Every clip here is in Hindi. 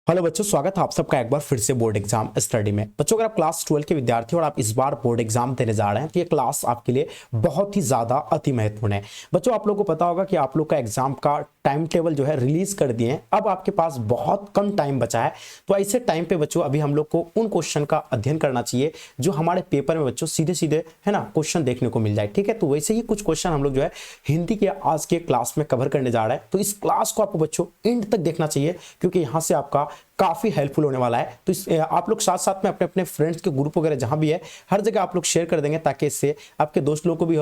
हेलो बच्चों, स्वागत है आप सबका एक बार फिर से बोर्ड एग्जाम स्टडी में। बच्चों, अगर आप क्लास 12 के विद्यार्थी और आप इस बार बोर्ड एग्जाम देने जा रहे हैं तो ये क्लास आपके लिए बहुत ही ज्यादा अति महत्वपूर्ण है। बच्चों, आप लोगों को पता होगा कि आप लोग का एग्जाम का टाइम टेबल जो है रिलीज कर दिए हैं। अब आपके पास बहुत कम टाइम बचा है, तो ऐसे टाइम पे बच्चों अभी हम लोग को उन क्वेश्चन का अध्ययन करना चाहिए जो हमारे पेपर में बच्चों सीधे सीधे है ना क्वेश्चन देखने को मिल जाए। ठीक है, तो वैसे ही कुछ क्वेश्चन हम लोग जो है हिंदी के आज के क्लास में कवर करने जा रहे हैं। तो इस क्लास को आपको बच्चों एंड तक देखना चाहिए, क्योंकि यहाँ से आपका काफी हेल्पफुल होने वाला है। तो आप लोग साथ साथ में अपने अपने फ्रेंड्स के ग्रुप वगैरह जहां भी है हर जगह आप लोग शेयर कर देंगे, ताकि इससे आपके दोस्त लोगों को भी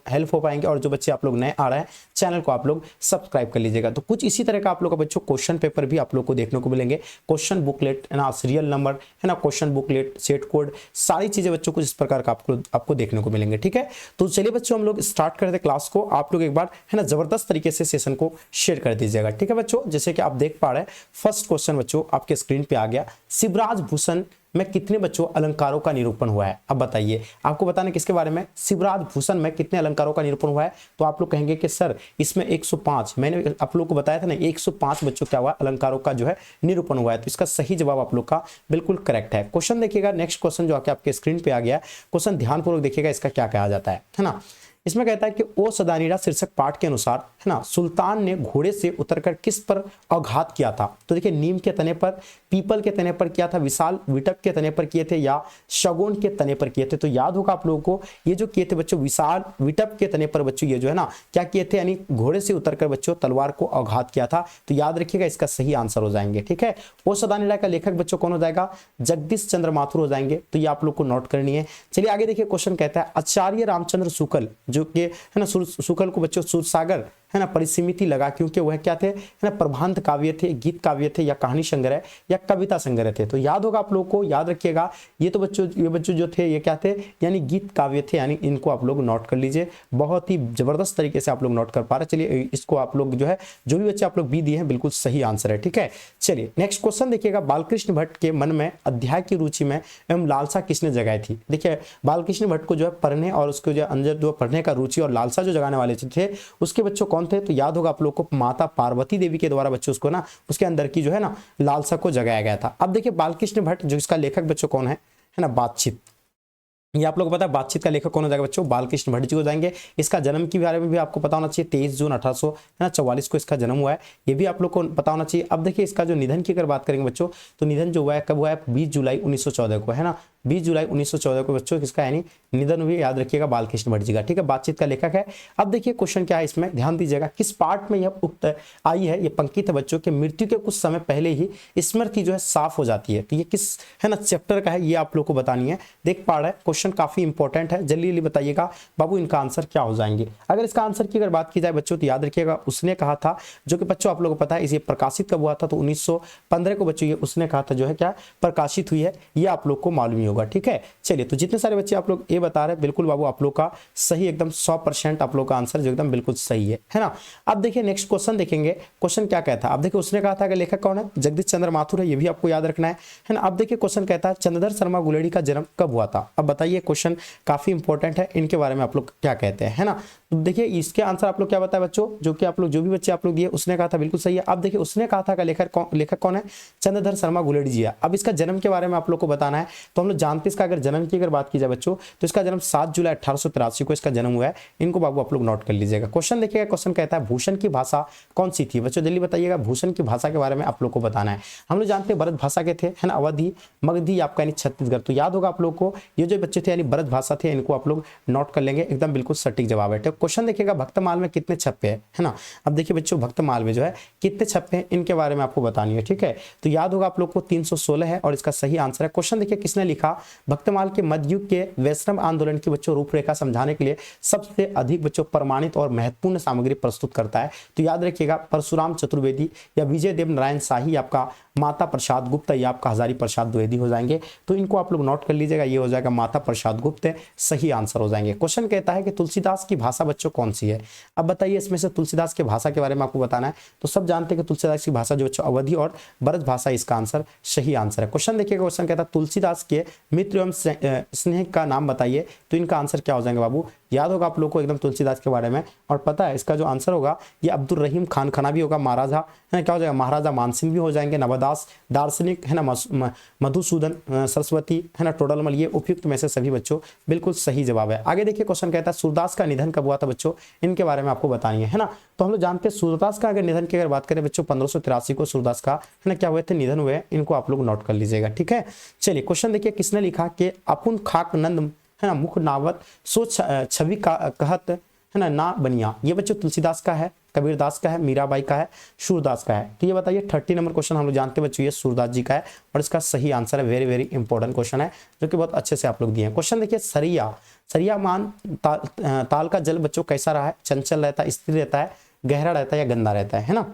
हेल्प हो पाएंगे। और जो बच्चे आप लोग नए आ रहे हैं, चैनल को आप लोग सब्सक्राइब कर लीजिएगा। तो कुछ इसी तरह का आप लोग का बच्चों क्वेश्चन पेपर भी आप लोग को देखने को मिलेंगे। क्वेश्चन बुकलेट है ना, सीरियल नंबर है ना, क्वेश्चन बुकलेट, सेट कोड, सारी चीजें बच्चों कुछ इस प्रकार का आपको देखने को मिलेंगे। ठीक है, तो चलिए बच्चों हम लोग स्टार्ट करते हैं क्लास को। आप लोग एक बार है ना जबरदस्त तरीके से सेशन को शेयर कर दीजिएगा। ठीक है बच्चों, जैसे कि आप देख पा रहे हैं फर्स्ट क्वेश्चन बच्चों आपके स्क्रीन पे आ गया। शिवराज भूषण में कितने बच्चों अलंकारों का निरूपण हुआ है? अब बताइए, आपको बताना किसके बारे में, शिवराज भूषण में कितने अलंकारों का निरूपण हुआ है। तो आप लोग कहेंगे कि सर इसमें 105, मैंने आप लोग को बताया था ना 105 बच्चों क्या हुआ अलंकारों का जो है निरूपण हुआ है। तो इसका सही जवाब आप लोग का बिल्कुल करेक्ट है। क्वेश्चन देखिएगा, नेक्स्ट क्वेश्चन जो आके आपके स्क्रीन पे आ गया, क्वेश्चन ध्यानपूर्वक देखिएगा, इसका क्या कहा जाता है ना। इसमें कहता है कि ओ सदानीरा शीर्षक पाठ के अनुसार है ना, सुल्तान ने घोड़े से उतरकर किस पर आघात किया था। तो देखिए, नीम के तने पर, पीपल के तने पर किया था, विशाल विटप के तने पर किए थे, या शगुन के तने पर किए थे। तो याद होगा आप लोगों को, ये जो किए थे बच्चों विशाल विटप के तने पर बच्चों ये जो है ना क्या किए थे, यानी घोड़े से उतरकर बच्चों तलवार को आघात किया था। तो याद रखिएगा, इसका सही आंसर हो जाएंगे। ठीक है, ओ सदानीरा का लेखक बच्चों कौन हो जाएगा, जगदीश चंद्र माथुर हो जाएंगे। तो ये आप लोग को नोट करनी है। चलिए आगे देखिए, क्वेश्चन कहता है आचार्य रामचंद्र शुक्ल जो कि है ना, शुक्ल को बच्चों सूरसागर है ना परिसमिति लगा, क्योंकि वह क्या थे है ना, प्रबंध काव्य थे, गीत काव्य थे, या कहानी संग्रह या कविता संग्रह थे। तो याद होगा आप लोगों को, याद रखिएगा, ये बच्चों जो थे ये क्या थे, यानी गीत काव्य थे। यानी इनको आप लोग नोट कर लीजिए, बहुत ही जबरदस्त तरीके से आप लोग नोट कर पा रहे। चलिए इसको आप लोग जो है जो भी बच्चे आप लोग बी दिए हैं बिल्कुल सही आंसर है। ठीक है, चलिए नेक्स्ट क्वेश्चन देखिएगा, बालकृष्ण भट्ट के मन में अध्याय की रुचि में एवं लालसा किसने जगाई थी। देखिए, बालकृष्ण भट्ट को जो है पढ़ने और उसके जो अंदर जो पढ़ने का रुचि और लालसा जो जगाने वाले थे उसके बच्चों कौन थे। तो याद होगा आप लोग को, माता पार्वती देवी के द्वारा बच्चों उसको ना उसके अंदर की जो है ना लालसा को जगाया गया था। अब देखिए, बालकृष्ण भट्ट जो इसका लेखक बच्चों कौन है ना, बातचीत, ये आप लोगों को पता है बातचीत का लेखक कौन हो जाएगा बच्चों, बालकृष्ण भट्ट जी हो जाएंगे। इसका जन्म के बारे में भी आपको पता होना चाहिए, 23 जून 1844 को इसका जन्म हुआ है, ये भी आप लोग को पता होना चाहिए। अब देखिए, इसका जो निधन की अगर बात करेंगे बच्चों, तो निधन जो हुआ है कब हुआ है, 20 जुलाई 1914 को है ना, 20 जुलाई 1914 को बच्चों किसका यानी निधन हुई, याद रखिएगा बालकृष्ण भट्ट जी का। ठीक है, बातचीत का लेखक है। अब देखिए क्वेश्चन क्या है, इसमें ध्यान दीजिएगा, किस पार्ट में यह उक्त आई है, ये पंक्ति है बच्चों के मृत्यु के कुछ समय पहले ही स्मृति जो है साफ हो जाती है। तो ये किस है ना चैप्टर का है, ये आप लोग को बतानी है। देख पा रहे हैं क्वेश्चन काफी इंपॉर्टेंट है, जल्दी जल्दी बताइएगा बाबू इनका आंसर क्या हो जाएंगे। अगर इसका आंसर की अगर बात की जाए बच्चों, तो याद रखिएगा उसने कहा था, जो कि बच्चों आप लोगों को पता है इसे प्रकाशित कब हुआ था, तो 1915 को बच्चों ये उसने कहा था जो है क्या प्रकाशित हुई है, ये आप लोग को मालूम ही होगा। ठीक है, चलिए तो जितने सारे बच्चे आप लोग ये बता रहे हैं बिल्कुल बाबू आप लोग का सही, एकदम 100% आप लोग का आंसर जो एकदम बिल्कुल सही है ना। अब देखिए नेक्स्ट क्वेश्चन देखेंगे, क्वेश्चन क्या कहता है। अब देखिए, उसने कहा था कि लेखक कौन है, जगदीश चंद्र माथुर है, ये भी आपको याद रखना है ना। अब देखिए क्वेश्चन कहता है चंद्रधर शर्मा गुलेड़ी का जन्म कब हुआ था। अब बताइए, क्वेश्चन काफी इंपॉर्टेंट है, इनके बारे में आप लोग क्या कहते हैं है ना। तो देखिए इसके आंसर आप लोग क्या बताए बच्चों, जो कि आप लोग जो भी बच्चे आप लोग दिए उसने कहा था बिल्कुल सही है। अब देखिए उसने कहा था कि लेखक कौन है, चंद्रधर शर्मा गुलेड़ी जी है। अब इसका जन्म के बारे में आप लोग को बताना है। तो हम लोग जानते हैं इसका अगर जन्म की अगर बात की जाए बच्चों, तो इसका जन्म 7 जुलाई 1883 को इसका जन्म हुआ है। इनको बाबू आप लोग नोट कर लीजिएगा। क्वेश्चन देखिएगा, क्वेश्चन कहता है भूषण की भाषा कौन सी थी। बच्चों जल्दी बताइएगा, भूषण की भाषा के बारे में आप लोग को बताना है। हम लोग जानते हैं ब्रज भाषा के थे है ना, अवधी, मगधी आपका यानी छत्तीसगढ़। तो याद होगा आप लोग को, ये जो बच्चे थे यानी ब्रज भाषा थे, इनको आप लोग नोट कर लेंगे, एकदम बिल्कुल सटीक जवाब है। तो क्वेश्चन देखिएगा, भक्तमाल में कितने छप्पे है ना। अब देखिए बच्चों, भक्तमाल में जो है कितने छप्पे हैं, इनके बारे में आपको बतानी है। ठीक है, तो याद होगा आप लोग को 316 है और इसका सही आंसर है। क्वेश्चन देखिए, किसने लिखा, भक्तमाल के मध्ययुग के वैष्णव आंदोलन की बच्चों रूपरेखा समझाने के लिए सबसे अधिक बच्चों प्रमाणित और महत्वपूर्ण सामग्री प्रस्तुत करता है। तो याद रखिएगा, परशुराम चतुर्वेदी या विजय देव नारायण शाही, आपका माता प्रसाद गुप्त, या आपका हजारी प्रसाद द्विवेदी हो जाएंगे। तो इनको आप लोग नोट कर लीजिएगा, ये हो जाएगा माता प्रसाद गुप्त, सही आंसर हो जाएंगे। क्वेश्चन कहता है कि तुलसीदास की भाषा बच्चों कौन सी है। अब बताइए, इसमें से तुलसीदास की भाषा के बारे में आपको बताना है। तो सब जानते हैं कि तुलसीदास की भाषा जो बच्चों अवधि और ब्रज भाषा, इसका आंसर सही आंसर है। क्वेश्चन देखिएगा, क्वेश्चन कहता है तुलसीदास के मित्र एवं स्नेह का नाम बताइए। तो इनका आंसर क्या हो जाएगा बाबू, याद होगा आप लोग को एकदम तुलसीदास के बारे में। और पता है इसका जो आंसर होगा ये अब्दुल रहीम खान खना भी होगा, महाराजा है ना, क्या हो जाएगा महाराजा मानसिंह भी हो जाएंगे, नवदास दार्शनिक है ना, मधुसूदन सरस्वती है ना, टोडरमल, ये उपयुक्त में से सभी बच्चों बिल्कुल सही जवाब है। आगे देखिए क्वेश्चन कहता है सूरदास का निधन कब हुआ था बच्चों, इनके बारे में आपको बतानी है ना। तो हम लोग जानते हैं सूरदास का अगर निधन की अगर बात करें बच्चों 1583 को सूरदास का है ना क्या हुए थे, निधन हुए, इनको आप लोग नोट कर लीजिएगा, ठीक है। चलिए क्वेश्चन देखिए किसने लिखा कि अपुन खाक नंद है ना मुख नावत सो छवि का कहत है ना बनिया, ये बच्चों तुलसीदास का है, कबीरदास का है, मीराबाई का है, सूरदास का है। तो ये बताइए 30 नंबर क्वेश्चन हम लोग जानते हैं बच्चों ये सूरदास जी का है और इसका सही आंसर है, वेरी वेरी इंपॉर्टेंट क्वेश्चन है जो कि बहुत अच्छे से आप लोग दिए हैं। क्वेश्चन देखिए सरिया मान ताल का जल बच्चों कैसा रहा है, चंचल रहता है, स्थिर रहता है, गहरा रहता है या गंदा रहता है ना।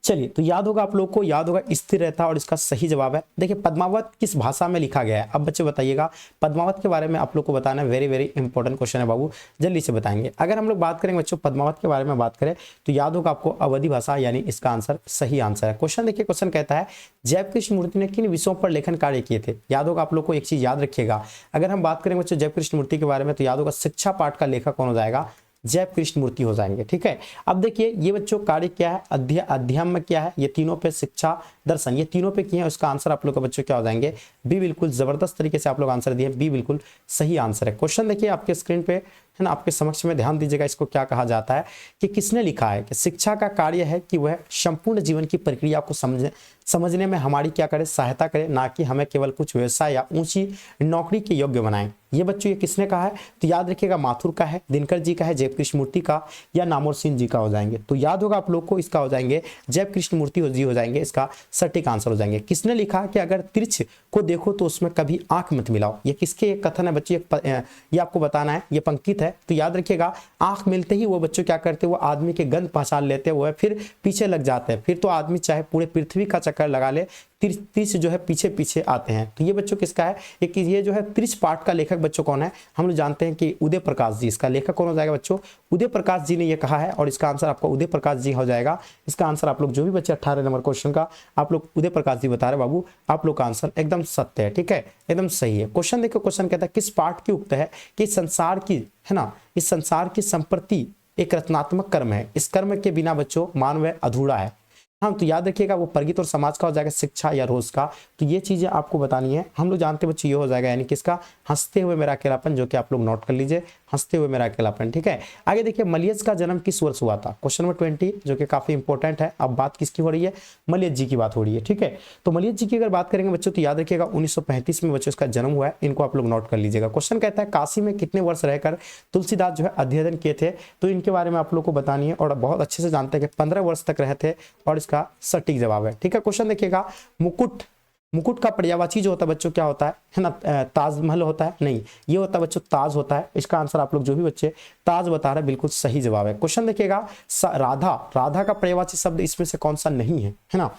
चलिए तो याद होगा आप लोग को, याद होगा स्थिर रहता है और इसका सही जवाब है। देखिए पद्मावत किस भाषा में लिखा गया है, अब बच्चे बताइएगा पद्मावत के बारे में आप लोग को बताना है, वेरी वेरी इंपॉर्टेंट क्वेश्चन है बाबू, जल्दी से बताएंगे। अगर हम लोग बात करेंगे बच्चों पद्मावत के बारे में बात करें तो याद होगा आपको अवधि भाषा, यानी इसका आंसर सही आंसर है। क्वेश्चन देखिए क्वेश्चन कहता है जयदेव कृष्णमूर्ति ने किन विषयों पर लेखन कार्य किए थे, याद होगा आप लोग को एक चीज याद रखिएगा, अगर हम बात करेंगे बच्चों जयदेव कृष्णमूर्ति के बारे में तो याद होगा शिक्षा पाठ का लेखक कौन हो जाएगा, जयदेव कृष्णमूर्ति हो जाएंगे, ठीक है। अब देखिए ये बच्चों कार्य क्या है, अध्यात्म क्या है, ये तीनों पे, शिक्षा दर्शन, ये तीनों पे किए हैं, उसका आंसर आप लोग का बच्चों क्या हो जाएंगे, बी, बिल्कुल जबरदस्त तरीके से आप लोग आंसर दिए, बी बिल्कुल सही आंसर है। क्वेश्चन देखिए आपके स्क्रीन पे है ना, आपके समक्ष में ध्यान दीजिएगा, इसको क्या कहा जाता है कि किसने लिखा है कि शिक्षा का कार्य है कि वह संपूर्ण जीवन की प्रक्रिया को समझने में हमारी क्या करे, सहायता करे, ना कि हमें केवल कुछ व्यवसाय या ऊंची नौकरी के योग्य बनाए। ये बच्चों ये किसने कहा है, तो याद रखिएगा माथुर का है, दिनकर जी का है, जयदेव कृष्णमूर्ति का या नामवर सिंह जी का हो जाएंगे। तो याद होगा आप लोग को इसका हो जाएंगे जयदेव कृष्णमूर्ति जी हो जाएंगे, इसका सटीक आंसर हो जाएंगे। किसने लिखा कि अगर तिरछ को देखो तो उसमें कभी आंख मत मिलाओ, ये किसके कथन है बच्चों, ये आपको बताना है, ये पंकित है। तो याद रखिएगा आंख मिलते ही वो बच्चों क्या करते हैं, वो आदमी के गंध पहचान लेते हैं, वो फिर पीछे लग जाते हैं, फिर तो आदमी चाहे पूरे पृथ्वी का चक्कर लगा ले, तिरछ जो है पीछे पीछे आते हैं। तो ये बच्चों किसका है, ये जो है तिरछ पाठ का लेखक बच्चों कौन है, हम लोग जानते हैं कि उदय प्रकाश जी, इसका लेखक कौन हो जाएगा बच्चों, उदय प्रकाश जी ने ये कहा है और इसका आंसर आपका उदय प्रकाश जी हो जाएगा। इसका आंसर आप लोग जो भी बच्चे 18 नंबर क्वेश्चन का आप लोग उदय प्रकाश जी बता रहे बाबू, आप लोग का आंसर एकदम सत्य है, ठीक है, एकदम सही है। क्वेश्चन देखो क्वेश्चन कहता है किस पाठ की उक्त है कि संसार की है ना, इस संसार की संपत्ति एक रचनात्मक कर्म है, इस कर्म के बिना बच्चों मानव अधूरा है। हाँ तो याद रखिएगा वो प्रगति और समाज का हो जाएगा, शिक्षा या रोज का, तो ये चीजें आपको बतानी है। हम लोग जानते हैं बच्चों ये हो जाएगा यानी किसका, हंसते हुए मेरा अकेलापन, जो कि आप लोग नोट कर लीजिए, हंसते हुए मेरा अकेलापन, ठीक है। आगे देखिए मलियज का जन्म किस वर्ष हुआ था, क्वेश्चन नंबर 20 जो कि काफी इंपॉर्टेंट है। अब बात किसकी हो रही है, मलियज जी की बात हो रही है, ठीक है। तो मलियज जी की अगर बात करेंगे बच्चों तो याद रखिएगा 1935 में बच्चों इसका जन्म हुआ है, इनको आप लोग नोट कर लीजिएगा। क्वेश्चन कहता है काशी में कितने वर्ष रहकर तुलसीदास जो है अध्ययन किए थे, तो इनके बारे में आप लोग को बतानी है और बहुत अच्छे से जानते हैं कि 15 वर्ष तक रहे थे और इसका सटीक जवाब है, ठीक है। क्वेश्चन देखिएगा मुकुट का पर्यायवाची जो होता है बच्चों क्या होता है ना, ताजमहल होता है, नहीं ये होता है बच्चों ताज होता है। इसका आंसर आप लोग जो भी बच्चे ताज बता रहे हैं बिल्कुल सही जवाब है। क्वेश्चन देखिएगा राधा का पर्यायवाची शब्द इसमें से कौन सा नहीं है ना,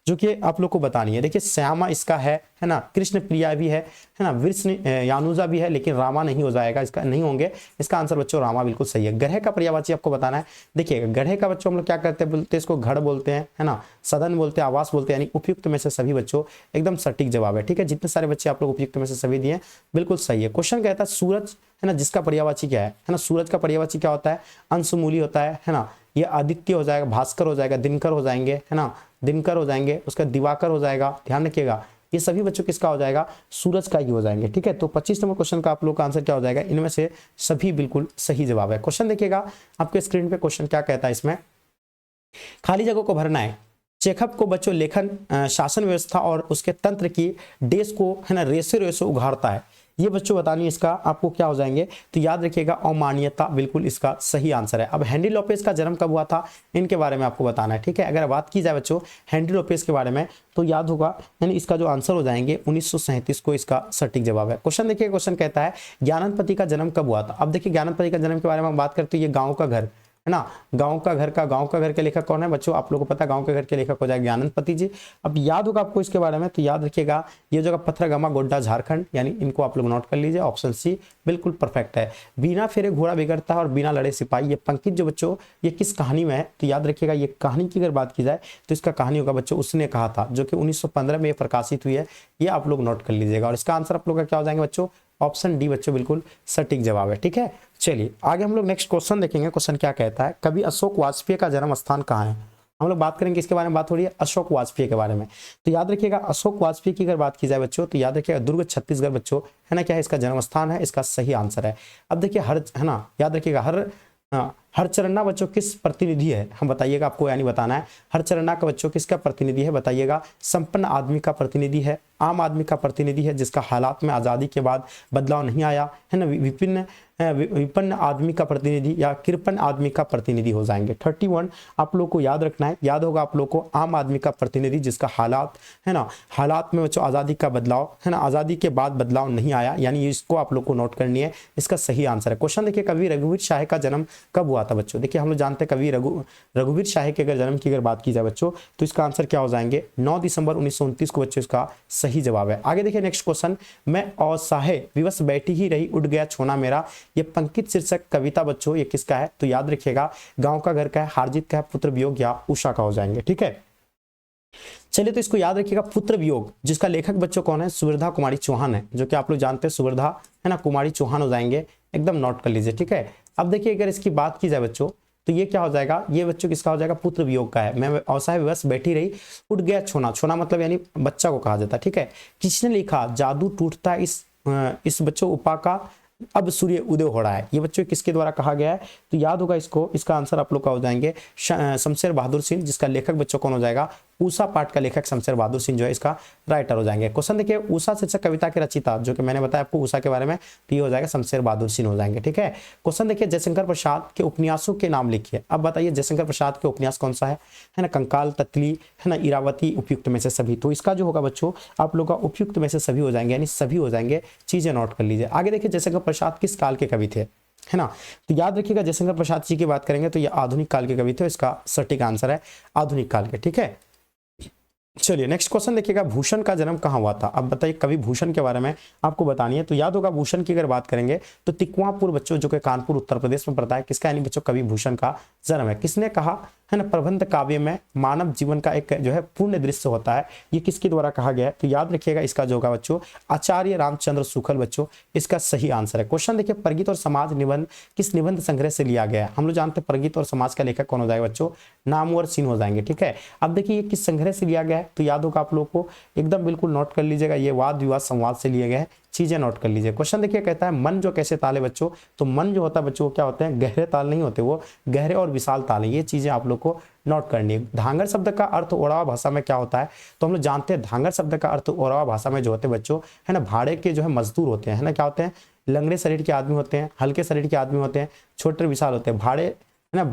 जो कि आप लोग को बतानी है। देखिए श्यामा इसका है ना, कृष्ण प्रिया भी है ना, वृष्ण यानुजा भी है, लेकिन रामा नहीं हो जाएगा, इसका नहीं होंगे, इसका आंसर बच्चों रामा बिल्कुल सही है। गढ़े का पर्यायवाची आपको बताना है। देखिए गढ़े का बच्चों हम लोग क्या करते हैं, बोलते हैं इसको घर बोलते हैं है ना, सदन बोलते हैं, आवास बोलते हैं, यानी उपयुक्त में से सभी बच्चों एकदम सटीक जवाब है, ठीक है। जितने सारे बच्चे आप लोग उपयुक्त में से सभी दिए बिल्कुल सही है। क्वेश्चन कहता है सूरज है ना, जिसका पर्यायवाची क्या है ना, सूरज का पर्यायवाची क्या होता है, अंशमूली होता है ना, ये आदित्य हो जाएगा, भास्कर हो जाएगा, दिनकर हो जाएंगे है ना, दिनकर हो जाएंगे, उसका दिवाकर हो जाएगा, ध्यान रखिएगा ये सभी बच्चों किसका हो जाएगा, सूरज का ही हो जाएंगे, ठीक है। तो 25 नंबर क्वेश्चन का आप लोग का आंसर क्या हो जाएगा, इनमें से सभी बिल्कुल सही जवाब है। क्वेश्चन देखिएगा आपके स्क्रीन पे, क्वेश्चन क्या कहता है इसमें, खाली जगह को भरना है। चेखव को बच्चों लेखन शासन व्यवस्था और उसके तंत्र की डेस को है ना रेसे उघाड़ता है, ये बच्चों बतानी है, इसका आपको क्या हो जाएंगे, तो याद रखिएगा अमान्यता बिल्कुल इसका सही आंसर है। अब हेनरी लोपेस का जन्म कब हुआ था, इनके बारे में आपको बताना है, ठीक है। अगर बात की जाए बच्चों हेनरी लोपेस के बारे में तो याद होगा यानी इसका जो आंसर हो जाएंगे 1937 को इसका सटीक जवाब है। क्वेश्चन देखिए क्वेश्चन कहता है ज्ञानपति का जन्म कब हुआ था। अब देखिए ज्ञानपति का जन्म के बारे में बात करते हैं, ये गाँव का घर है ना, गांव का घर के लेखक कौन है बच्चों, आप लोगों को पता है गांव के घर के लेखक हो जाएगा ज्ञानपति जी। अब याद होगा आपको इसके बारे में, तो याद रखिएगा ये जगह पथरगामा गोड्डा झारखंड, यानी इनको आप लोग नोट कर लीजिए, ऑप्शन सी बिल्कुल परफेक्ट है। बिना फेरे घोड़ा बिगड़ता है और बिना लड़े सिपाही, ये पंकित जो बच्चों ये किस कहानी में है, तो याद रखिएगा ये कहानी की अगर बात की जाए तो इसका कहानी होगा बच्चों उसने कहा था, जो कि 1915 में प्रकाशित हुई है, ये आप लोग नोट कर लीजिएगा और इसका आंसर आप लोग का क्या हो जाएंगे बच्चों ऑप्शन डी बच्चों बिल्कुल सटीक जवाब है। ठीक है, चलिए आगे हम लोग नेक्स्ट क्वेश्चन देखेंगे। क्वेश्चन क्या कहता है, कवि अशोक वाजपेयी का जन्म स्थान कहाँ है। हम लोग बात करेंगे इसके बारे में, बात हो रही है अशोक वाजपेयी के बारे में। तो याद रखिएगा अशोक वाजपेयी की अगर बात की जाए बच्चों, तो याद रखिएगा दुर्ग छत्तीसगढ़ बच्चों, है ना, क्या है इसका जन्म स्थान है, इसका सही आंसर है। अब देखिए हर, है ना, याद रखिएगा हर चरन्ना बच्चों किस प्रतिनिधि है, हम बताइएगा आपको, यानी बताना है हर चरन्ना का बच्चों किसका प्रतिनिधि है, बताइएगा। संपन्न आदमी का प्रतिनिधि है, आम आदमी का प्रतिनिधि है जिसका हालात में आज़ादी के बाद बदलाव नहीं आया, है ना, विपन्न आदमी का प्रतिनिधि या कृपण आदमी का प्रतिनिधि हो जाएंगे। 31 आप लोग को याद रखना है, याद होगा आप लोग को, आम आदमी का प्रतिनिधि जिसका हालात, है ना, हालात में बच्चों आज़ादी का बदलाव, है ना, आज़ादी के बाद बदलाव नहीं आया, यानी इसको आप लोग को नोट करनी है, इसका सही आंसर है। क्वेश्चन देखिए, कवि रघुवीर शाह का जन्म कब हुआ था बच्चों। देखिए हम लोग जानते हैं कवि रघुवीर शाह के अगर जन्म की अगर बात की जाए बच्चों, तो इसका आंसर क्या हो जाएंगे, 9 दिसंबर 1929 को बच्चों इसका सही जवाब है। आगे देखिए नेक्स्ट क्वेश्चन, मैं असहाय विवश बैठी ही रही उड़ गया छोना मेरा, ये पंकित शीर्षक कविता बच्चों ये किसका है, तो याद रखिएगा गांव का घर का है, हारजीत का है, पुत्र वियोग या उषा का हो जाएंगे। ठीक है, चलिए तो इसको याद रखिएगा, पुत्र वियोग जिसका लेखक बच्चों कौन है, सुवृद्धा कुमारी चौहान है, जो कि आप लोग जानते हैं सुवृद्धा, है ना, कुमारी चौहान हो जाएंगे, एकदम नोट कर लीजिए। ठीक है, अब देखिए अगर इसकी बात की जाए बच्चों, तो ये क्या हो जाएगा, ये बच्चों किसका हो जाएगा, पुत्र वियोग का है। मैं असहाय विवश बैठी रही उठ गया छोना, छोना मतलब यानी बच्चा को कहा जाता है। ठीक है, किसने लिखा जादू टूटता इस बच्चों उपा का अब सूर्य उदय हो रहा है, ये बच्चों किसके द्वारा कहा गया है, तो याद होगा इसको, इसका आंसर आप लोग का हो जाएंगे शमशेर बहादुर सिंह, जिसका लेखक बच्चों कौन हो जाएगा, उषा पाठ का लेखक शमशेर बहादुर सिंह जो है इसका राइटर हो जाएंगे। क्वेश्चन देखिए, उषा शीर्षक कविता के रचिता, जो कि मैंने बताया आपको उषा के बारे में, तो ये हो जाएगा शमशेर बहादुर सिंह हो जाएंगे। ठीक है, क्वेश्चन देखिए, जयशंकर प्रसाद के उपन्यासों के नाम लिखिए। अब बताइए जयशंकर प्रसाद के उपन्यास कौन सा है ना, कंकाल, ततली, है ना, इरावती, उपयुक्त में से सभी। तो इसका जो होगा बच्चों आप लोग का उपयुक्त में से सभी हो जाएंगे, यानी सभी हो जाएंगे, चीजें नोट कर लीजिए। आगे देखिए, जयशंकर प्रसाद किस काल के कवि थे, है ना, तो याद रखिएगा जयशंकर प्रसाद जी की बात करेंगे तो ये आधुनिक काल के कवि थे, इसका सटीक आंसर है आधुनिक काल के। ठीक है, चलिए नेक्स्ट क्वेश्चन देखिएगा, भूषण का जन्म कहाँ हुआ था। अब बताइए कवि भूषण के बारे में आपको बतानी है, तो याद होगा भूषण की अगर बात करेंगे तो तिकुआपुर बच्चों, जो कि कानपुर उत्तर प्रदेश में पड़ता है, किसका यानी बच्चों कवि भूषण का जन्म है। किसने कहा, है ना, प्रबंध काव्य में मानव जीवन का एक जो है पूर्ण दृश्य होता है, ये किसके द्वारा कहा गया है, तो याद रखिएगा इसका जो होगा बच्चों आचार्य रामचंद्र शुक्ल बच्चों, इसका सही आंसर है। क्वेश्चन देखिए, प्रगीत और समाज निबंध किस निबंध संग्रह से लिया गया है। हम लोग जानते हैं प्रगीत और समाज का लेखक कौन हो जाएगा बच्चों, नामवर सिंह हो जाएंगे। ठीक है, अब देखिए ये किस संग्रह से लिया गया है, तो याद होगा आप लोग को, एकदम बिल्कुल नोट कर लीजिएगा, ये वाद विवाद संवाद से लिए गए हैं, चीजें नोट कर लीजिए। क्वेश्चन देखिए कहता है मन जो कैसे ताल है बच्चों, तो मन जो होता है बच्चों क्या होते हैं, गहरे ताल नहीं होते, वो गहरे और विशाल ताल है, ये चीजें आप लोग को नोट करनी है। धांगर शब्द का अर्थ ओरावा भाषा में क्या होता है, तो हम लोग जानते हैं धांगर शब्द का अर्थ ओरावा भाषा में जो होते हैं बच्चों, है ना, भाड़े के जो है मजदूर होते हैं, है ना, क्या होते हैं, लंगड़े शरीर के आदमी होते हैं, हल्के शरीर के आदमी होते हैं, छोटे विशाल होते हैं, भाड़े, है ना,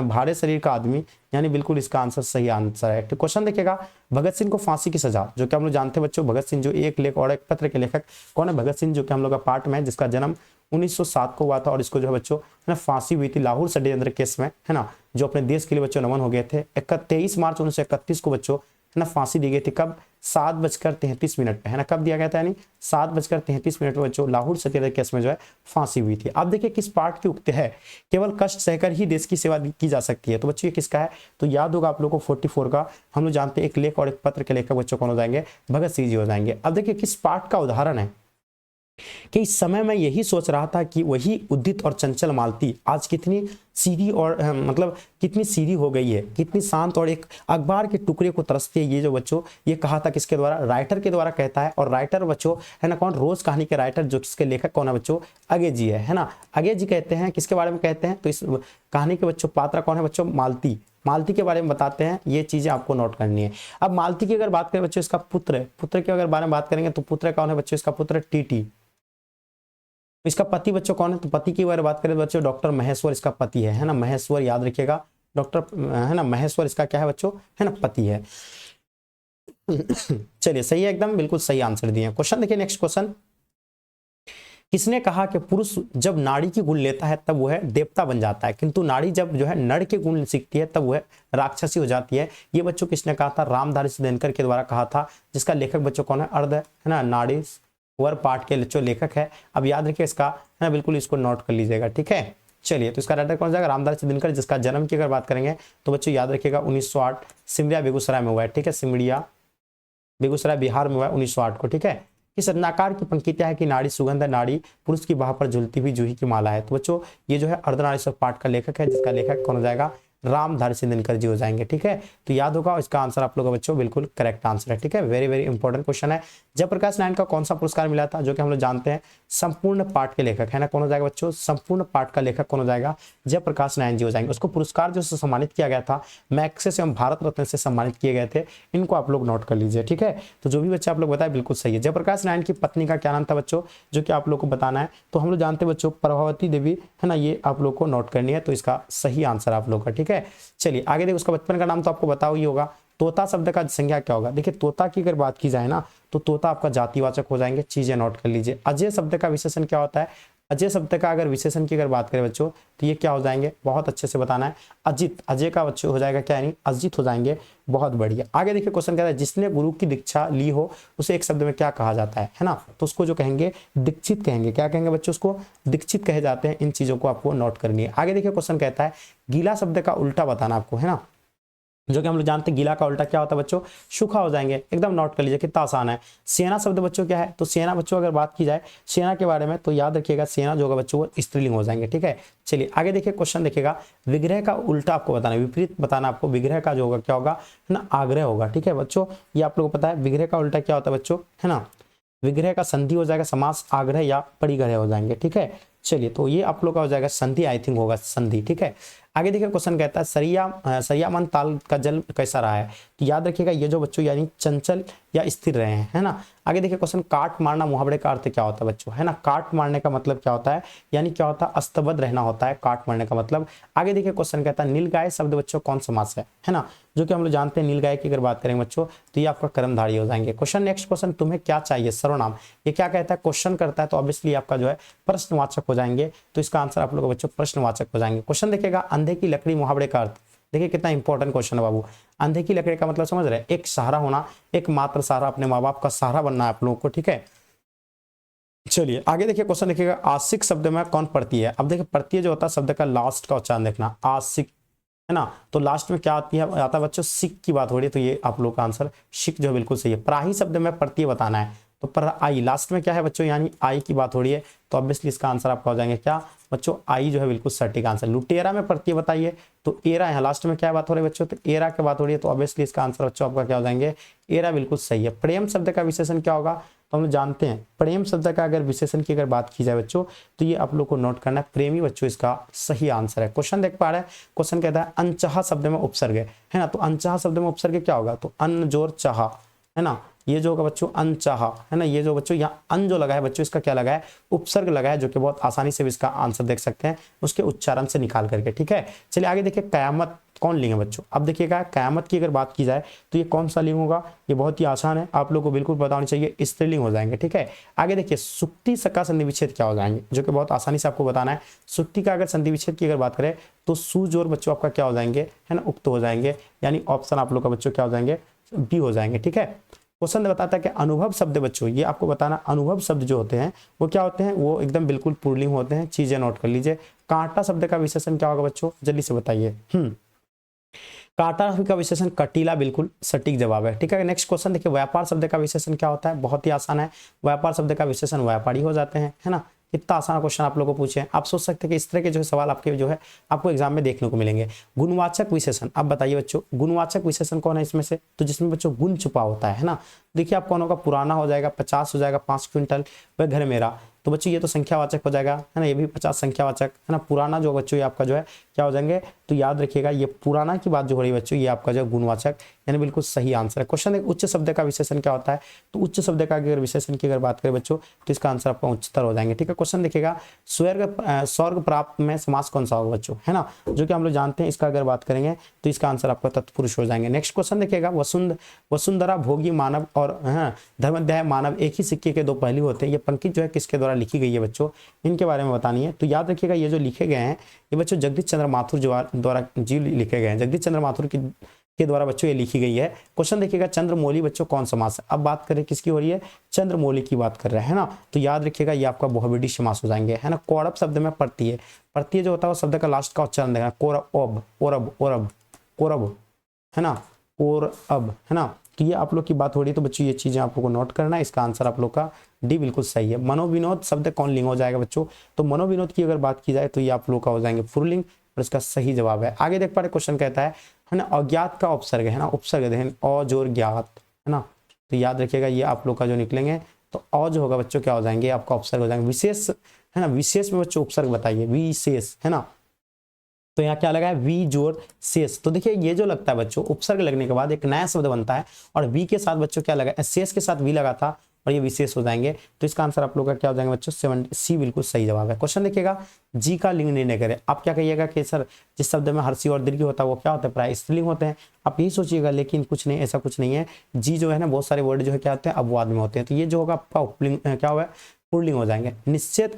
भाड़े शरीर का आदमी, यानी बिल्कुल इसका आंसर सही आंसर है। तो क्वेश्चन देखिएगा, भगत सिंह को फांसी की सजा, जो कि हम लोग जानते हैं बच्चों, भगत सिंह जो एक लेख और एक पत्र के लेखक कौन है, भगत सिंह, जो कि हम लोग का पार्ट में है, जिसका जन्म 1907 को हुआ था, और इसको जो है बच्चों, है ना, फांसी हुई थी लाहौर षड्यंत्र केस में, है ना, जो अपने देश के लिए बच्चों नमन हो गए थे। 23 मार्च 1931 को बच्चों, है ना, फांसी दी गई थी, कब, 7:33 पे, है ना, कब दिया गया था, यानी 7:33 पे बच्चों लाहौर सत्याग्रह केस में जो है फांसी हुई थी। अब देखिए किस पार्ट की उक्ति है, केवल कष्ट सहकर ही देश की सेवा की जा सकती है, तो बच्चों ये किसका है, तो याद होगा आप लोगों को 44 का, हम लोग जानते हैं एक लेख और एक पत्र के लेखक बच्चों कौन हो जाएंगे, भगत सिंह जी हो जाएंगे। अब देखिए किस पार्ट का उदाहरण है कि इस समय मैं यही सोच रहा था कि वही उद्दित और चंचल मालती आज कितनी सीधी और मतलब कितनी सीधी हो गई है, कितनी शांत और एक अखबार के टुकड़े को तरसती है। ये जो बच्चों ये कहा था किसके द्वारा, राइटर के द्वारा कहता है, और राइटर बच्चों है ना कौन, रोज कहानी के राइटर, जो किसके लेखक कौन है बच्चों, अगे जी है ना, अगे जी कहते हैं, किसके बारे में कहते हैं, तो इस कहानी के बच्चों पात्र कौन है बच्चों, मालती, मालती के बारे में बताते हैं, ये चीजें आपको नोट करनी है। अब मालती की अगर बात करें बच्चों, इसका पुत्र के अगर बारे में बात करेंगे तो पुत्र कौन है बच्चों, इसका पुत्र टीटी। इसका पति बच्चों कौन है, तो पति की बारे में बात करें बच्चों, डॉक्टर महेश्वर इसका पति है ना, महेश्वर याद रखिएगा, डॉक्टर, है ना, महेश्वर इसका क्या है बच्चों, है ना, पति है। चलिए सही है, एकदम बिल्कुल सही आंसर दिए। क्वेश्चन देखिए नेक्स्ट क्वेश्चन, किसने कहा कि पुरुष जब नाड़ी की गुण लेता है तब वह देवता बन जाता है, किंतु नाड़ी जब जो है नर के गुण सीखती है तब वह राक्षसी हो जाती है। ये बच्चों किसने कहा था, रामधारी सिद्धेश्वर के द्वारा कहा था, जिसका लेखक बच्चों कौन है, अर्ध, है ना, नाड़ी वर पाठ के जो लेखक है। अब याद रखिए इसका, है ना, बिल्कुल इसको नोट कर लीजिएगा। ठीक है, चलिए तो इसका राइटर कौन जाएगा, रामधारी सिद्धेश्वर, जिसका जन्म की अगर बात करेंगे तो बच्चों याद रखिएगा 1908 सिमरिया बेगूसराय में हुआ है। ठीक है, सिमरिया बेगूसराय बिहार में हुआ है 1908 को। ठीक है, किस रत्नाकार की पंक्तियां है कि नाड़ी सुगंध नाड़ी पुरुष की बाह पर झूलती हुई जूही की माला है। तो बच्चों ये जो है अर्धनारीश्वर पाठ का लेखक है, जिसका लेखक कौन हो जाएगा, रामधारी सिंह दिनकर जी हो जाएंगे। ठीक है, तो याद होगा इसका आंसर आप लोगों का बच्चों बिल्कुल करेक्ट आंसर है। ठीक है, वेरी वेरी इंपॉर्टेंट क्वेश्चन है। जयप्रकाश नारायण का कौन सा पुरस्कार मिला था, जो कि हम लोग जानते हैं संपूर्ण पाठ के लेखक है ना, कौन हो जाएगा बच्चों, संपूर्ण पाठ का लेखक कौन हो जाएगा, जयप्रकाश नारायण जी हो जाएंगे। उसको पुरस्कार जो सम्मानित किया गया था मैग्सेसे एवं भारत रत्न से सम्मानित किए गए थे, इनको आप लोग नोट कर लीजिए। ठीक है, तो जो भी बच्चे आप लोग बताए बिल्कुल सही है। जयप्रकाश नारायण की पत्नी का क्या नाम था बच्चों, जो कि आप लोग को बताना है। तो हम लोग जानते हैं बच्चों प्रभावती देवी है ना, ये आप लोग को नोट करनी है, तो इसका सही आंसर आप लोग का। ठीक है, चलिए आगे देखिए, उसका बचपन का नाम तो आपको बताओ ही होगा। तोता शब्द का संज्ञा क्या होगा, देखिए तोता की अगर बात की जाए ना तो तोता आपका जातिवाचक हो जाएंगे, चीजें नोट कर लीजिए। अजय शब्द का विशेषण क्या होता है, अजय शब्द का अगर विशेषण की अगर बात करें बच्चों तो ये क्या हो जाएंगे, बहुत अच्छे से बताना है, अजित, अजय का बच्चों हो जाएगा क्या, यानी अजित हो जाएंगे। बहुत बढ़िया। आगे देखिए क्वेश्चन कहता है जिसने गुरु की दीक्षा ली हो उसे एक शब्द में क्या कहा जाता है ना, तो उसको जो कहेंगे दीक्षित कहेंगे। क्या कहेंगे बच्चों, उसको दीक्षित कहे जाते हैं। इन चीजों को आपको नोट करनी है। आगे देखिए क्वेश्चन कहता है गीला शब्द का उल्टा बताना आपको है ना, जो कि हम लोग जानते हैं गीला का उल्टा क्या होता है बच्चों, सूखा हो जाएंगे। एकदम नोट कर लीजिए, कितना आसान है। सेना शब्द बच्चों क्या है, तो सेना बच्चों अगर बात की जाए सेना के बारे में तो याद रखिएगा सेना जो होगा बच्चों वो स्त्रीलिंग हो जाएंगे। ठीक है, चलिए आगे देखिए क्वेश्चन देखिएगा, विग्रह का उल्टा आपको बताना है, विपरीत बताना आपको। विग्रह का जो होगा क्या होगा ना, आग्रह होगा। ठीक है बच्चों, ये आप लोगों को पता है विग्रह का उल्टा क्या होता है बच्चों है ना, विग्रह का संधि हो जाएगा समास, आग्रह या परिग्रह हो जाएंगे। ठीक है, चलिए तो ये आप लोग का हो जाएगा संधि, आई थिंक होगा संधि। ठीक है, आगे देखिए क्वेश्चन कहता है सरियामान ताल का जल कैसा रहा है, तो याद रखिएगा ये जो बच्चों यानी चंचल या स्थिर रहे हैं है ना। आगे देखिए क्वेश्चन काट मारना मुहावरे का अर्थ क्या होता है बच्चों है ना, काट मारने का मतलब क्या होता है, यानी क्या होता है अस्तबद्ध रहना होता है काट मारने का मतलब। आगे देखिए क्वेश्चन कहता है नीलगाय शब्द बच्चों कौन समास है ना, जो कि हम लोग जानते हैं नीलगाय की अगर बात करेंगे बच्चों तो ये आपका कर्मधारय हो जाएंगे। क्वेश्चन नेक्स्ट क्वेश्चन, तुम्हें क्या चाहिए सर्वनाम, ये क्या कहता है, क्वेश्चन करता है तो ऑब्वियसली आपका जो है प्रश्नवाचक हो जाएंगे, तो इसका आंसर आप लोग बच्चों प्रश्नवाचक हो जाएंगे। क्वेश्चन देखिएगा अंधे की लकड़ी मुहावरे का अर्थ, देखिए कितना इंपॉर्टेंट क्वेश्चन है बाबू। अंधे की लकड़ी का मतलब समझ रहे हैं, एक सहारा होना, एक मात्र सहारा, अपने माँ बाप का सहारा बनना है आप लोगों को। ठीक है, चलिए आगे देखिए क्वेश्चन देखिएगा आशिक शब्द में कौन पड़ती है। अब देखिए पड़ती है जो होता है शब्द का लास्ट का उच्चारण देखना, आशिक है ना, तो लास्ट में क्या आती है, आता है बच्चों सिक की बात हो रही है, तो ये आप लोग का आंसर शिक जो है बिल्कुल सही है। प्राही शब्द में पड़ती है बताना है, तो पर आई लास्ट में क्या है बच्चों, यानी आई की बात हो रही है, तो ऑब्वियसली इसका आंसर आपका हो जाएंगे क्या बच्चों, आई जो है बिल्कुल सटीक आंसर। लुटेरा में पड़ती है बताइए, तो एरा है लास्ट में क्या बात हो रही है बच्चों, तो एरा की बात हो रही है, तो ऑब्वियसली इसका आंसर बच्चों आपका क्या हो जाएंगे, एरा बिल्कुल सही है। प्रेम शब्द का विशेषण क्या होगा, तो हम लोग जानते हैं प्रेम शब्द का अगर विशेषण की अगर बात की जाए बच्चों तो ये आप लोग को नोट करना है प्रेमी बच्चों, इसका सही आंसर है। क्वेश्चन देख पा रहे हैं, क्वेश्चन कहता है अनचाहा शब्द में उपसर्ग है ना, तो अनचाहा शब्द में उपसर्ग क्या होगा, तो अन जोर चाहा है ना, ये जो होगा बच्चों अनचाहा है ना, ये जो बच्चों यहाँ अन जो लगा है बच्चों इसका क्या लगा है, उपसर्ग लगा है, जो कि बहुत आसानी से भी इसका आंसर देख सकते हैं उसके उच्चारण से निकाल करके। ठीक है, चलिए आगे देखिए कयामत कौन लिंग है बच्चों। अब देखिएगा कयामत की अगर बात की जाए तो ये कौन सा लिंग होगा, ये बहुत ही आसान है, आप लोग को बिल्कुल पता होनी चाहिए, स्त्रीलिंग हो जाएंगे। ठीक है, आगे देखिए सुक्ति का संधि विच्छेद क्या हो जाएंगे, जो कि बहुत आसानी से आपको बताना है। सुक्ति का अगर संधि विच्छेद की अगर बात करें तो सू जोर बच्चों आपका क्या हो जाएंगे है ना, उक्त हो जाएंगे, यानी ऑप्शन आप लोग का बच्चों क्या हो जाएंगे, बी हो जाएंगे। ठीक है, क्वेश्चन बताता है कि अनुभव शब्द बच्चों, ये आपको बताना अनुभव शब्द जो होते हैं वो क्या होते हैं, वो एकदम बिल्कुल पुल्लिंग होते हैं, चीजें नोट कर लीजिए। कांटा शब्द का विशेषण क्या होगा बच्चों, जल्दी से बताइए। कांटा का विशेषण कटीला, बिल्कुल सटीक जवाब है। ठीक है, नेक्स्ट क्वेश्चन देखिए व्यापार शब्द का विशेषण क्या होता है, बहुत ही आसान है, व्यापार शब्द का विशेषण व्यापारी हो जाते हैं है ना। कितना आसान क्वेश्चन आप लोगों को पूछे, आप सोच सकते हैं कि इस तरह के जो सवाल आपके जो है आपको एग्जाम में देखने को मिलेंगे। गुणवाचक विशेषण, अब बताइए बच्चों गुणवाचक विशेषण कौन है इसमें से, तो जिसमें बच्चों गुण छुपा होता है ना। देखिए आप कौन होगा, पुराना हो जाएगा, 50 हो जाएगा, 5 क्विंटल, वह घर मेरा, तो बच्चों ये तो संख्यावाचक हो जाएगा है ना, ये भी 50 संख्यावाचक है ना। पुराना जो बच्चों ये आपका जो है क्या हो जाएंगे, तो याद रखिएगा ये पुराना की बात जो हो रही है बच्चों ये आपका जो गुणवाचक, यानी बिल्कुल सही आंसर है। क्वेश्चन है उच्च शब्द का विशेषण क्या होता है, तो उच्च शब्द का अगर विशेषण की अगर बात करें बच्चों तो इसका आंसर आपका उच्चतर हो जाएंगे। ठीक है, क्वेश्चन देखिएगा स्वर्ग प्राप्त में समास कौन सा होगा बच्चों है ना, जो कि हम लोग जानते हैं, इसका अगर बात करेंगे तो इसका आंसर आपका तत्पुरुष हो जाएंगे। नेक्स्ट क्वेश्चन देखिएगा वसुंधरा भोगी मानव और धर्माध्याय मानव एक ही सिक्के के दो पहलू होते हैं, ये पंक्ति जो है किसके द्वारा लिखी गई है बच्चों, इनके बारे में बतानी है। तो याद रखिएगा ये जो लिखे गए हैं ये बच्चों जगदीश चंद्र माथुर द्वारा जी लिखे गए हैं, जगदीश चंद्र माथुर के द्वारा बच्चों ये लिखी गई है। क्वेश्चन देखिएगा चंद्रमौली बच्चों कौन समास है, अब बात करें किसकी हो रही है, चंद्रमौली की बात कर रहे हैं ना, तो याद रखिएगा ये आपका बहुविधि समास हो जाएंगे है ना। कौरव शब्द में पड़ती है, पड़ती है जो होता है वो शब्द का लास्ट का उच्चारण देखना, कोरब ओरब ओरब कोरब है ना, कोरब है ना, तो ये आप लोग की बात हो रही है, तो बच्चों ये चीजें आप लोग को नोट करना है। इसका आंसर आप लोग का डी बिल्कुल सही है। मनोविनोद शब्द कौन लिंग हो जाएगा बच्चों, तो मनोविनोद की अगर बात की जाए तो ये आप लोग का हो जाएंगे पुल्लिंग, और इसका सही जवाब है। आगे देख पा रहे क्वेश्चन कहता है ना, अज्ञात का उपसर्ग है ना, उपसर्ग देखें अ जोर ज्ञात है ना, तो याद रखिएगा ये आप लोग का जो निकलेंगे तो अ जो होगा बच्चों क्या हो जाएंगे, आपका उपसर्ग हो जाएंगे। विशेष है ना, विशेष में बच्चों उपसर्ग बताइए, विशेष है ना, तो यहाँ क्या लगा है, वी जोर शेष। तो देखिए ये जो लगता है बच्चों, उपसर्ग लगने के बाद एक नया शब्द बनता है, और वी के साथ बच्चों क्या लगा, शेष के साथ वी लगा था और ये विशेष हो जाएंगे। तो इसका आंसर आप लोग का क्या हो जाएगा बच्चों, 70, सी बिल्कुल सही जवाब है। क्वेश्चन देखिएगा, जी का लिंग निर्णय करें। आप क्या कहिएगा कि सर जिस शब्द में हर्षी और दीर्घ होता है वो क्या होता है, प्राय स्त्रीलिंग होते हैं। आप यही सोचिएगा, लेकिन कुछ नहीं, ऐसा कुछ नहीं है। जी जो है ना, बहुत सारे वर्ड जो है क्या होते हैं, अपवाद में होते हैं। तो ये जो होगा आपका उपलिंग क्या होगा, पुल्लिंग हो जाएंगे। निश्चय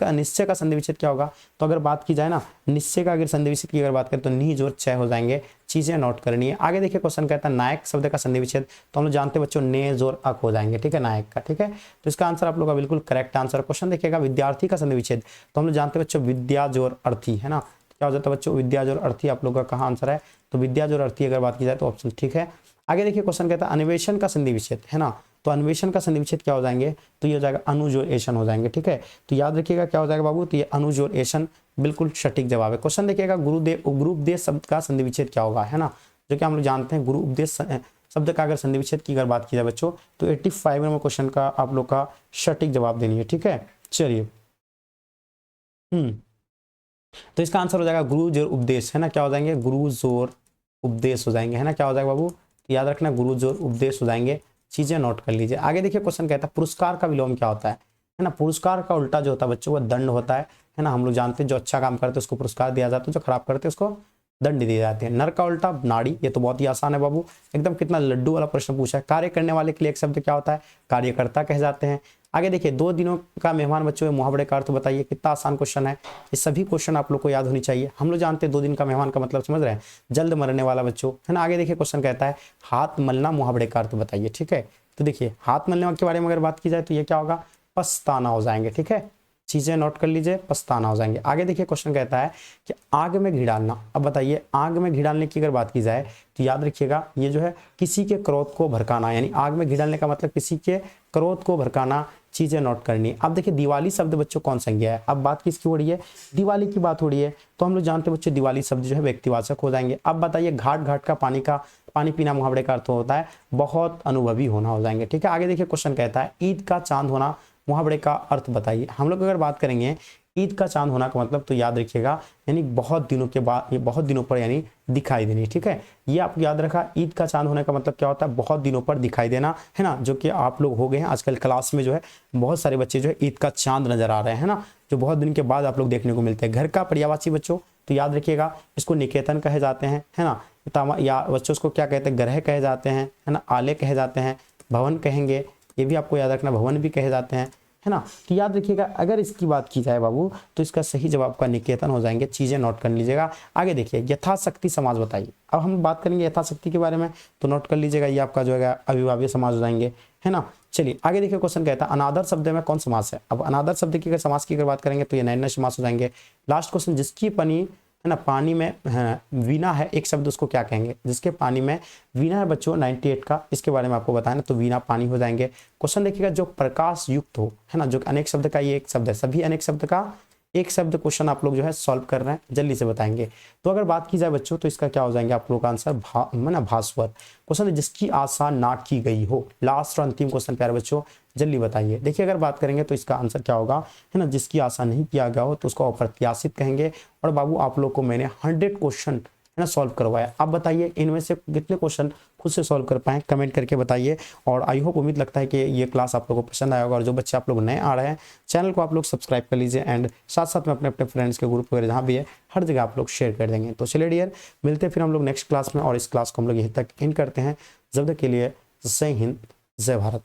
का संधि विच्छेद क्या होगा, तो अगर बात की जाए ना निश्चय का अगर संधि विच्छेद की अगर बात करें तो नी जोर छह हो जाएंगे। चीजें नोट करनी है। आगे देखिए क्वेश्चन कहता है नायक शब्द का संधि विच्छेद, तो हम लोग जानते हैं बच्चों ने जोर अक हो जाएंगे, ठीक है, नायक का, ठीक है। तो इसका आंसर आप लोग का बिल्कुल करेक्ट आंसर। क्वेश्चन देखिएगा विद्यार्थी का संधि विच्छेद, तो हम लोग जानते हैं बच्चों विद्या जोर अर्थी है ना, क्या हो जाता है बच्चों, विद्या जोर अर्थी आप लोग का कहाँ आंसर है, तो विद्या जोर अर्थी अगर बात की जाए तो ऑप्शन ठीक है। आगे देखिए क्वेश्चन कहता है अन्वेषण का संधि विच्छेद है ना, तो अन्वेषण का संधि विच्छेद क्या हो जाएंगे, तो ये हो जाएगा अनुजोरेशन हो जाएंगे, ठीक है। तो याद रखिएगा क्या हो जाएगा बाबू, तो ये अनुजोरेशन बिल्कुल सटीक जवाब है। क्वेश्चन देखिएगा गुरु उपदेश शब्द का संधि विच्छेद क्या होगा है ना, जो कि हम लोग जानते हैं गुरु उपदेश शब्द का अगर संधि विच्छेद की अगर बात की जाए बच्चों तो 85 नंबर क्वेश्चन का आप लोग का सटीक जवाब देनी है, ठीक है। चलिए तो इसका आंसर हो जाएगा गुरु जोर उपदेश है ना, क्या हो जाएंगे, गुरु जोर उपदेश हो जाएंगे है ना, क्या हो जाएगा बाबू, तो याद रखना गुरु जोर उपदेश हो जाएंगे। चीजें नोट कर लीजिए। आगे देखिए क्वेश्चन कहता है पुरस्कार का विलोम क्या होता है ना, पुरस्कार का उल्टा जो होता है बच्चों वो दंड होता है ना। हम लोग जानते हैं जो अच्छा काम करते हैं उसको पुरस्कार दिया जाता है, जो खराब करते हैं उसको दंड दिए जाते हैं। नर का उल्टा नाड़ी, ये तो बहुत ही आसान है बाबू, एकदम कितना लड्डू वाला प्रश्न पूछा है। कार्य करने वाले के लिए एक शब्द क्या होता है, कार्यकर्ता कह जाते हैं। आगे देखिए 2 दिनों का मेहमान बच्चों मुहावरे का अर्थ बताइए, कितना आसान क्वेश्चन है। ये सभी क्वेश्चन आप लोग को याद होनी चाहिए। हम लोग जानते हैं 2 दिन का मेहमान का मतलब समझ रहे हैं, जल्द मरने वाला बच्चों है ना। आगे देखिए क्वेश्चन कहता है हाथ मलना मुहावरे का अर्थ बताइए, ठीक है। तो देखिए हाथ मलने के बारे में अगर बात की जाए तो ये क्या होगा, पछताना हो जाएंगे, ठीक है। चीजें नोट कर लीजिए, पछताना हो जाएंगे। आगे देखिए क्वेश्चन कहता है कि आग में घी डालना। अब बताइए आग में घी डालने की अगर बात की जाए तो याद रखिएगा ये जो है किसी के क्रोध को भड़काना, यानी आग में घी डालने का मतलब किसी के क्रोध को भड़काना। चीजें नोट करनी। अब देखिए दिवाली शब्द बच्चों कौन संज्ञा है, अब बात किसकी हो रही है, दिवाली की बात हो रही है। तो हम लोग जानते हैं बच्चों दिवाली शब्द जो है व्यक्तिवाचक हो जाएंगे। अब बताइए घाट घाट का पानी पीना मुहावरे का अर्थ होता है बहुत अनुभवी होना हो जाएंगे, ठीक है। आगे देखिए क्वेश्चन कहता है ईद का चांद होना मुहावरे का अर्थ बताइए। हम लोग अगर बात करेंगे ईद का चांद होना का मतलब तो याद रखिएगा यानी बहुत दिनों के बाद, ये बहुत दिनों पर यानी दिखाई देनी, ठीक है। ये आप याद रखा, ईद का चांद होने का मतलब क्या होता है, बहुत दिनों पर दिखाई देना है ना। जो कि आप लोग हो गए हैं आजकल क्लास में जो है बहुत सारे बच्चे जो है ईद का चांद नजर आ रहे हैं ना, जो बहुत दिन के बाद आप लोग देखने को मिलते हैं। घर का पर्यायवाची बच्चों तो याद रखिएगा इसको निकेतन कहे जाते हैं है ना, या बच्चों उसको क्या कहते हैं, ग्रह कहे जाते हैं है ना, आले कहे जाते हैं, भवन कहेंगे, ये भी आपको याद रखना, भवन भी कहे जाते हैं है ना। तो याद रखिएगा अगर इसकी बात की जाए बाबू तो इसका सही जवाब का निकेतन हो जाएंगे। चीजें नोट कर लीजिएगा। आगे देखिए यथाशक्ति समाज बताइए। अब हम बात करेंगे यथाशक्ति के बारे में, तो नोट कर लीजिएगा ये आपका जो है अविभाज्य समाज हो जाएंगे है ना। चलिए आगे देखिए क्वेश्चन कहता है अनादर शब्द में कौन समास है। अब अनादर शब्द की अगर समास की अगर बात करेंगे तो ये नैन्य समास हो जाएंगे। लास्ट क्वेश्चन जिसकी पनी है ना, पानी में वीणा है एक शब्द उसको क्या कहेंगे, जिसके पानी में वीणा है बच्चों 98 का, इसके बारे में आपको बताना, तो वीणा पानी हो जाएंगे। क्वेश्चन देखिएगा जो प्रकाश युक्त हो है ना, जो अनेक शब्द का ये एक शब्द है, सभी अनेक शब्द का एक शब्द क्वेश्चन आप लोग जो है सॉल्व कर रहे हैं, जल्दी से बताएंगे। तो अगर बात की जाए बच्चों तो इसका क्या हो जाएंगे आप लोग का आंसर भास्वर। क्वेश्चन जिसकी आशा ना की गई हो, लास्ट और अंतिम क्वेश्चन प्यारे बच्चों जल्दी बताइए। देखिए अगर बात करेंगे तो इसका आंसर क्या होगा है ना, जिसकी आशा नहीं किया गया हो तो उसको अप्रत्याशित कहेंगे। और बाबू आप लोग को मैंने 100 क्वेश्चन है ना सॉल्व करवाया। आप बताइए इनमें से कितने क्वेश्चन खुद से सॉल्व कर पाए, कमेंट करके बताइए। और आई होप उम्मीद लगता है कि ये क्लास आप लोगों को पसंद आया होगा। और जो बच्चे आप लोग नए आ रहे हैं चैनल को आप लोग सब्सक्राइब कर लीजिए, एंड साथ साथ में अपने अपने फ्रेंड्स के ग्रुप वगैरह जहाँ भी है हर जगह आप लोग शेयर कर देंगे। तो चलिए डियर मिलते हैं फिर हम लोग नेक्स्ट क्लास में, और इस क्लास को हम लोग यहीं तक इन करते हैं। जब तक के लिए जय हिंद जय भारत।